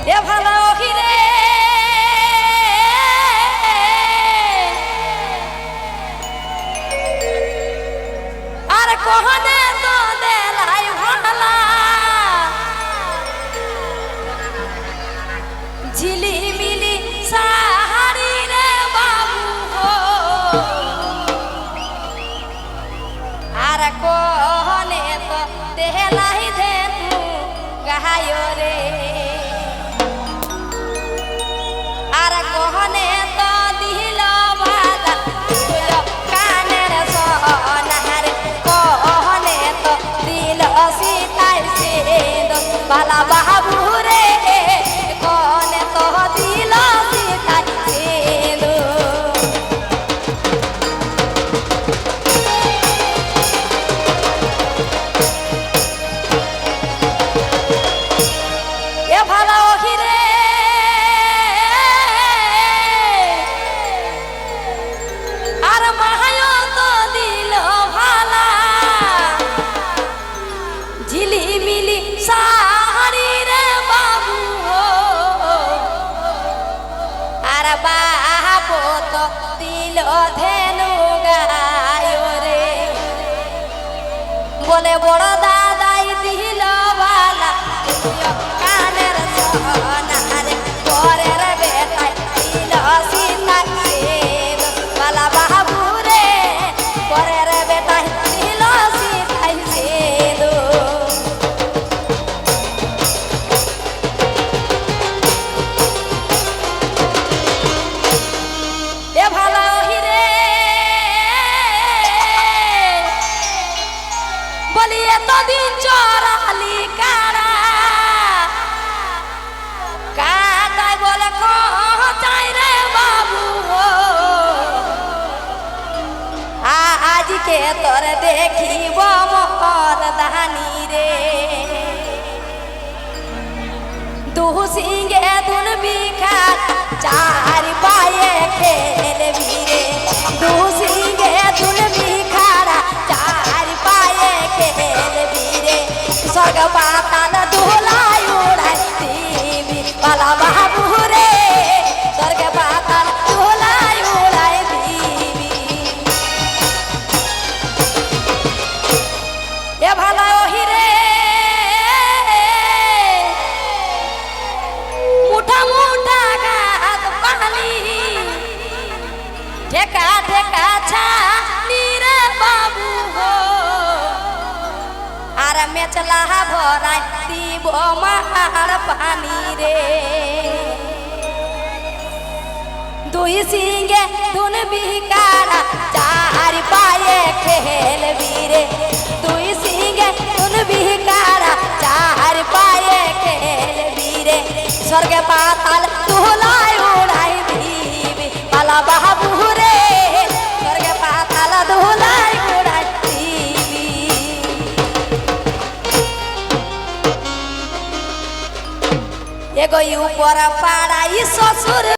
এ ভালো হিরে আর কোহনে তো দেলাই ভালা ঝিলিমিলি সাহারি রে বাবু হো আর কোহনে তো দেলাই ধেনু গাহায় রে আর কোহনে তো দিল বালা কানের সোনার কোহনে তো দিল সীতাই সিঁদ বালা বাবু রে কোহনে তো দিল সীতাই সিঁদ এ ভালো হিরে আর মাহায় তো দিল ভালা ঝিলিমিলি সাহারি রে বাবু হো আর বাবু তো দিল ধেনু গায় রে বলে বড় দাদাই দিল ভালা কানের সোনার পরের বেটাই দিল সীতাই সিঁদ বালা বাবু রে পরের বেটাই দিল সীতাই সিঁদ এ ভালো হিরে বলি এতদিন চড়ালি কারা কাটাই বলে চাই রে বাবু হো আজকে তোর দেখিব মোর দানি রে দু সিংহে দুন বিখার চার পায়ে খেলবি রে দু সিংহে দুন বিখার চার পায়ে খেলবি রে স্বর্গ পাতাল দোলাই উড়াই দিবি বালা বাবু রে স্বর্গ পাতাল দোলাই উড়াই দিবি এ ভালো হিরে মুঠা মুঠা গাত পালি ঠেকা ঠেকা ছানি রে বাবু হো আর মেচলা ভরাই দিব মার পানি রে দুই সিংহে দুন বিকারা চার পায়ে খেলবি রে দুই সিংহে দুন বিকারা চার পায়ে খেলবি রে স্বর্গে পাতাল দোলাই উড়াই দিবি বালা বাবু রে স্বর্গে পাতাল দোলাই উড়াই দিবি এগো উপর পাড়াই শ্বশুর